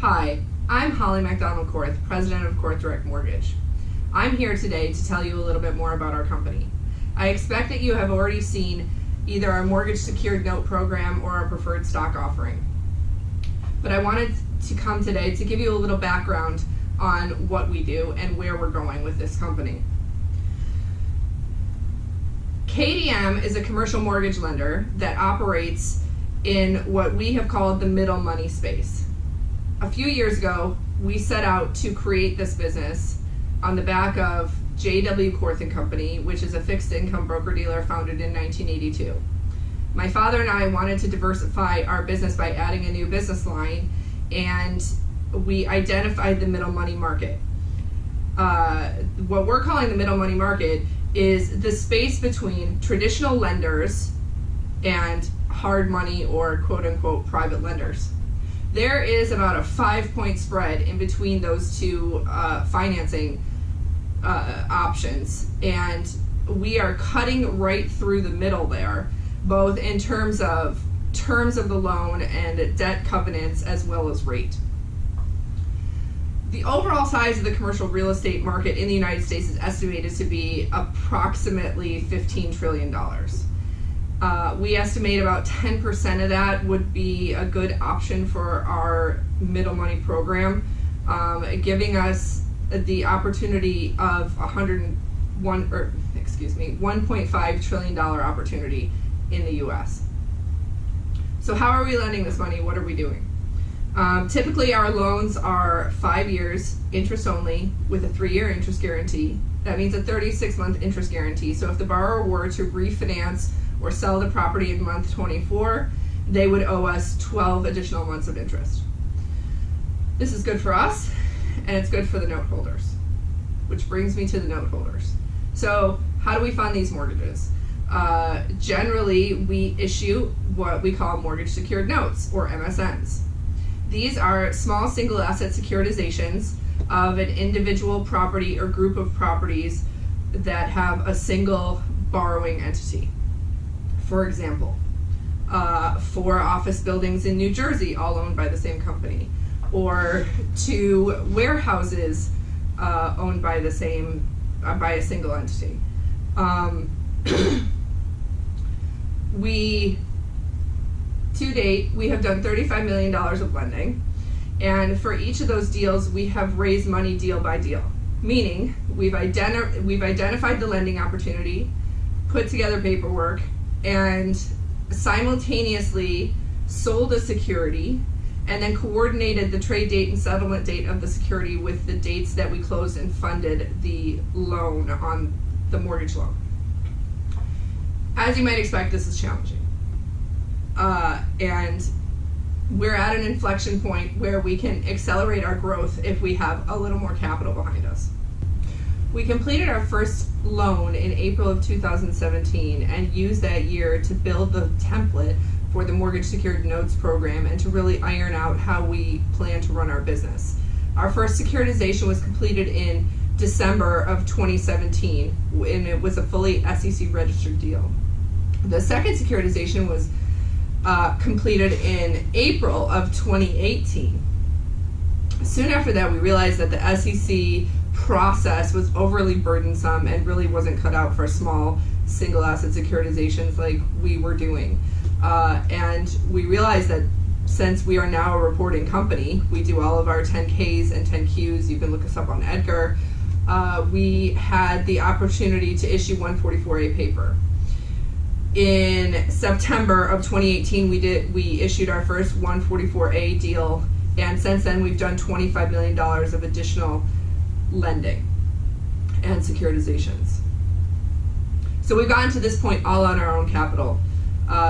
Hi, I'm Holly MacDonald Korth, President of Korth Direct Mortgage. I'm here today to tell you a little bit more about our company. I expect that you have already seen either our mortgage secured note program or our preferred stock offering. But I wanted to come today to give you a little background on what we do and where we're going with this company. KDM is a commercial mortgage lender that operates in what we have called the middle money space. A few years ago, we set out to create this business on the back of J.W. Korth & Company, which is a fixed income broker-dealer founded in 1982. My father and I wanted to diversify our business by adding a new business line, and we identified the middle money market. What we're calling the middle money market is the space between traditional lenders and hard money or quote-unquote private lenders. There is about a 5-point spread in between those two financing options, and we are cutting right through the middle there, both in terms of the loan and debt covenants as well as rate. The overall size of the commercial real estate market in the United States is estimated to be approximately $15 trillion. We estimate about 10% of that would be a good option for our middle money program, giving us the opportunity of $1.5 trillion opportunity in the U.S. So how are we lending this money? What are we doing? Typically our loans are 5 years, interest only, with a 3-year interest guarantee. That means a 36-month interest guarantee. So if the borrower were to refinance or sell the property in month 24, they would owe us 12 additional months of interest. This is good for us, and it's good for the note holders, which brings me to the note holders. So how do we fund these mortgages? Generally, we issue what we call mortgage secured notes, or MSNs. These are small single asset securitizations of an individual property or group of properties that have a single borrowing entity. For example, 4 office buildings in New Jersey, all owned by the same company, or 2 warehouses owned by the same by a single entity. To date, we have done $35 million of lending, and for each of those deals, we have raised money deal by deal. Meaning, we've identified the lending opportunity, put together paperwork, and simultaneously sold a security, and then coordinated the trade date and settlement date of the security with the dates that we closed and funded the loan on the mortgage loan. As you might expect, this is challenging. And we're at an inflection point where we can accelerate our growth if we have a little more capital behind us. We completed our first loan in April of 2017 and used that year to build the template for the mortgage secured notes program and to really iron out how we plan to run our business. Our first securitization was completed in December of 2017, and it was a fully SEC registered deal. The second securitization was completed in April of 2018. Soon after that, we realized that the SEC process was overly burdensome and really wasn't cut out for small single asset securitizations like we were doing. And we realized that since we are now a reporting company, we do all of our 10Ks and 10Qs, you can look us up on Edgar, we had the opportunity to issue 144A paper. In September of 2018, we issued our first 144A deal, and since then we've done $25 million of additional lending and securitizations. So we've gotten to this point all on our own capital.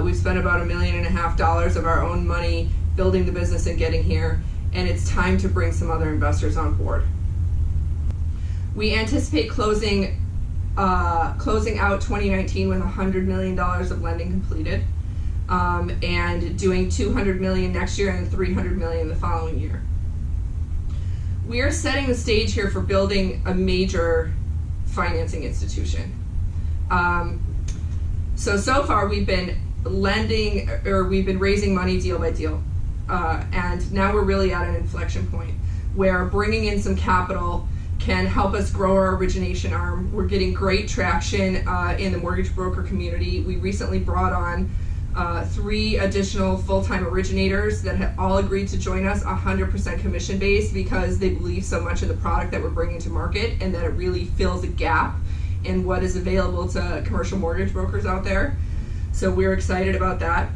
We've spent about $1.5 million of our own money building the business and getting here, and it's time to bring some other investors on board. We anticipate closing out 2019 with $100 million of lending completed, and doing $200 million next year and $300 million the following year. We are setting the stage here for building a major financing institution. So far we've been lending, or we've been raising money deal by deal. and now we're really at an inflection point where bringing in some capital can help us grow our origination arm. We're getting great traction in the mortgage broker community. We recently brought on 3 additional full-time originators that have all agreed to join us 100% commission based because they believe so much in the product that we're bringing to market and that it really fills a gap in what is available to commercial mortgage brokers out there. So we're excited about that.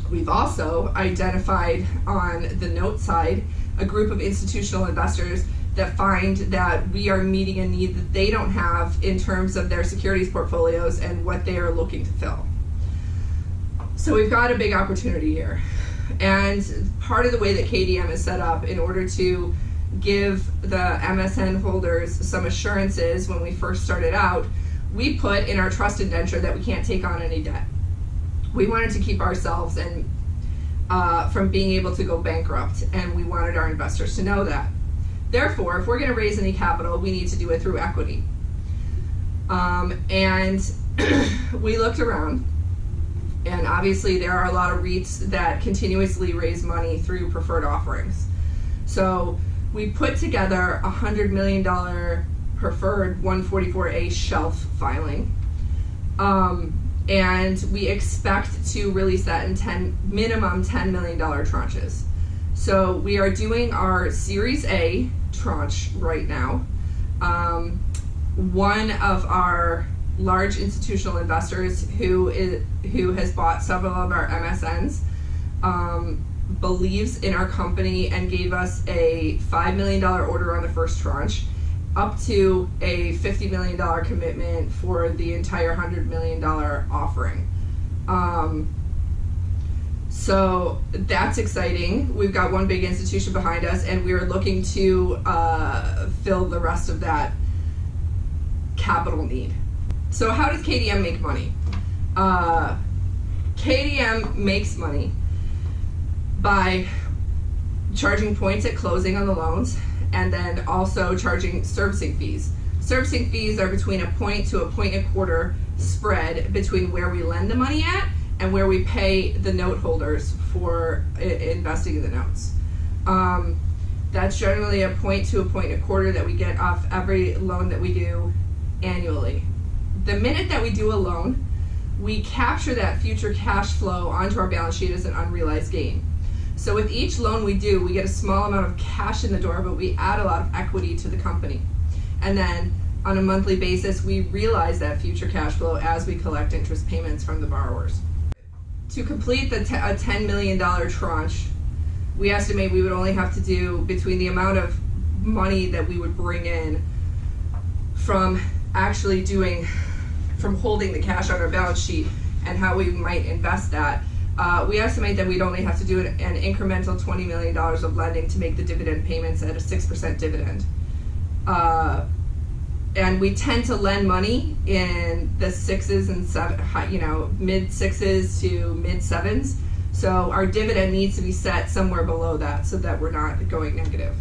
We've also identified on the note side a group of institutional investors that find that we are meeting a need that they don't have in terms of their securities portfolios and what they are looking to fill. So we've got a big opportunity here. And part of the way that KDM is set up in order to give the MSN holders some assurances when we first started out, we put in our trust indenture that we can't take on any debt. We wanted to keep ourselves from being able to go bankrupt, and we wanted our investors to know that. Therefore, if we're going to raise any capital, we need to do it through equity. And we looked around, and obviously there are a lot of REITs that continuously raise money through preferred offerings. So we put together a $100 million preferred 144A shelf filing. And we expect to release that in minimum $10 million tranches. So we are doing our Series A tranche right now. One of our large institutional investors who has bought several of our MSNs believes in our company and gave us a $5 million order on the first tranche, up to a $50 million commitment for the entire $100 million offering. So that's exciting. We've got one big institution behind us, and we are looking to fill the rest of that capital need. So how does KDM make money? KDM makes money by charging points at closing on the loans, and then also charging servicing fees. Servicing fees are between a point to a point and a quarter spread between where we lend the money at and where we pay the note holders for investing in the notes. That's generally a point to a point and a quarter that we get off every loan that we do annually. The minute that we do a loan, we capture that future cash flow onto our balance sheet as an unrealized gain. So with each loan we do, we get a small amount of cash in the door, but we add a lot of equity to the company. And then on a monthly basis, we realize that future cash flow as we collect interest payments from the borrowers. To complete a $10 million tranche, we estimate we would only have to do, between the amount of money that we would bring in from from holding the cash on our balance sheet and how we might invest that, we estimate that we'd only have to do an incremental $20 million of lending to make the dividend payments at a 6% dividend. And we tend to lend money in the 6s and mid 6s to mid 7s. So our dividend needs to be set somewhere below that so that we're not going negative.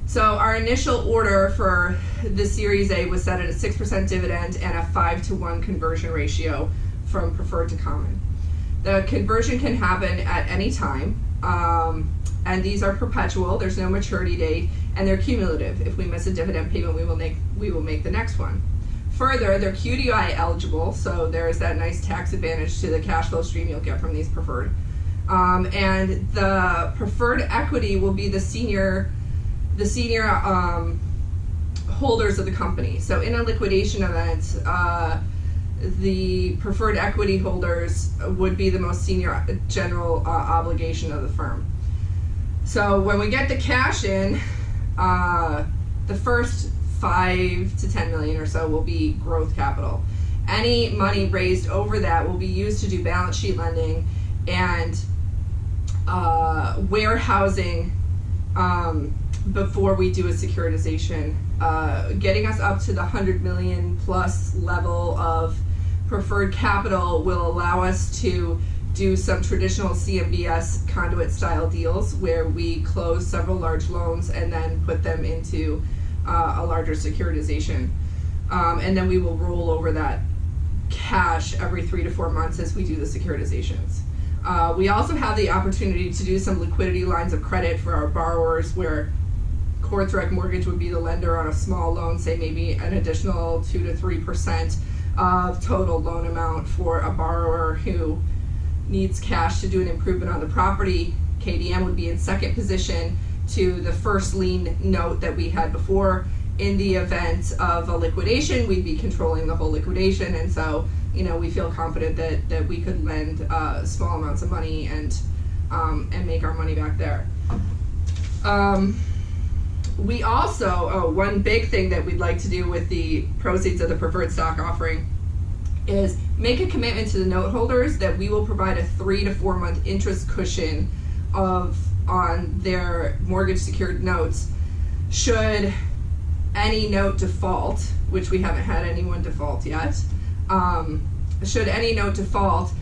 So our initial order for the Series A was set at a 6% dividend and a 5-to-1 conversion ratio from preferred to common. The conversion can happen at any time, and these are perpetual. There's no maturity date, and they're cumulative. If we miss a dividend payment, we will make the next one. Further, they're QDI eligible, so there's that nice tax advantage to the cash flow stream you'll get from these preferred. And the preferred equity will be the senior holders of the company. So in a liquidation event, the preferred equity holders would be the most senior general obligation of the firm. So when we get the cash in, the first 5 to 10 million or so will be growth capital. Any money raised over that will be used to do balance sheet lending and warehousing before we do a securitization. Getting us up to the 100 million plus level of preferred capital will allow us to do some traditional CMBS conduit style deals where we close several large loans and then put them into a larger securitization. And then we will roll over that cash every 3 to 4 months as we do the securitizations. We also have the opportunity to do some liquidity lines of credit for our borrowers, where Korth Direct Mortgage would be the lender on a small loan, say maybe an additional 2 to 3% of total loan amount for a borrower who needs cash to do an improvement on the property. KDM would be in second position to the first lien note that we had before. In the event of a liquidation, we'd be controlling the whole liquidation, and so we feel confident that we could lend small amounts of money and make our money back there. We also, one big thing that we'd like to do with the proceeds of the preferred stock offering is make a commitment to the note holders that we will provide a 3 to 4 month interest cushion on their mortgage secured notes should any note default, which we haven't had anyone default yet. Should any note default,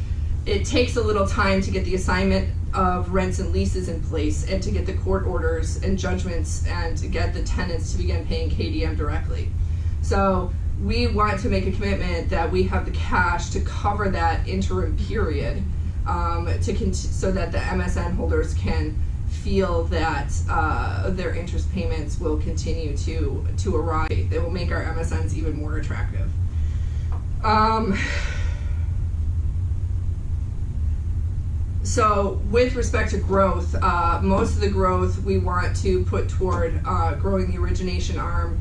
it takes a little time to get the assignment of rents and leases in place and to get the court orders and judgments and to get the tenants to begin paying KDM directly. So we want to make a commitment that we have the cash to cover that interim period so that the MSN holders can feel that their interest payments will continue to arise. It will make our MSNs even more attractive. So with respect to growth, most of the growth we want to put toward growing the origination arm.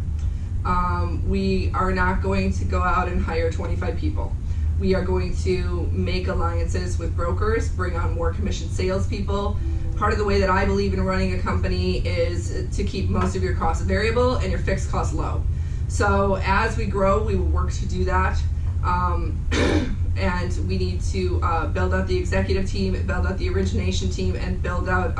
We are not going to go out and hire 25 people. We are going to make alliances with brokers, bring on more commissioned salespeople. Part of the way that I believe in running a company is to keep most of your costs variable and your fixed costs low. So as we grow, we will work to do that. And we need to build out the executive team, build out the origination team, and build out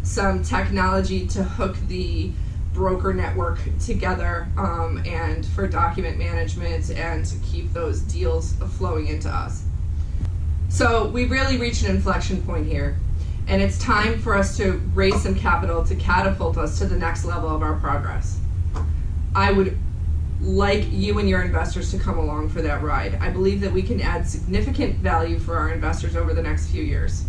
some technology to hook the broker network together and for document management and to keep those deals flowing into us. So we've really reached an inflection point here, and it's time for us to raise some capital to catapult us to the next level of our progress. I would like you and your investors to come along for that ride. I believe that we can add significant value for our investors over the next few years.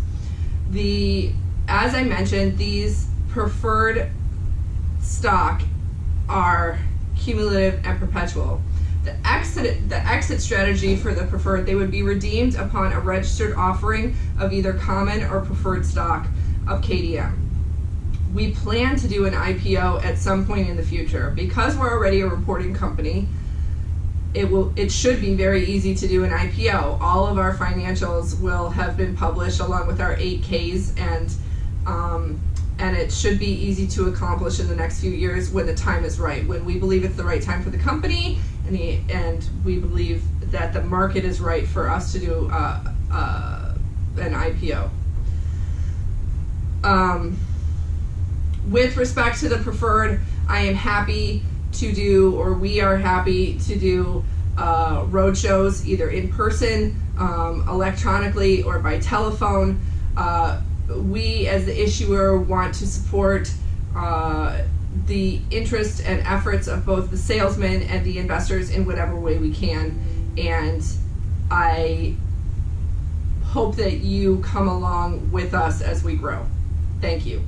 As I mentioned, these preferred stock are cumulative and perpetual. The exit strategy for the preferred, they would be redeemed upon a registered offering of either common or preferred stock of KDM. We plan to do an IPO at some point in the future. Because we're already a reporting company, it should be very easy to do an IPO. All of our financials will have been published along with our 8Ks, and it should be easy to accomplish in the next few years when the time is right, when we believe it's the right time for the company, and we believe that the market is right for us to do an IPO. With respect to the preferred, I am happy to do, or we are happy to do road shows either in person, electronically, or by telephone. We as the issuer want to support the interest and efforts of both the salesmen and the investors in whatever way we can, and I hope that you come along with us as we grow. Thank you.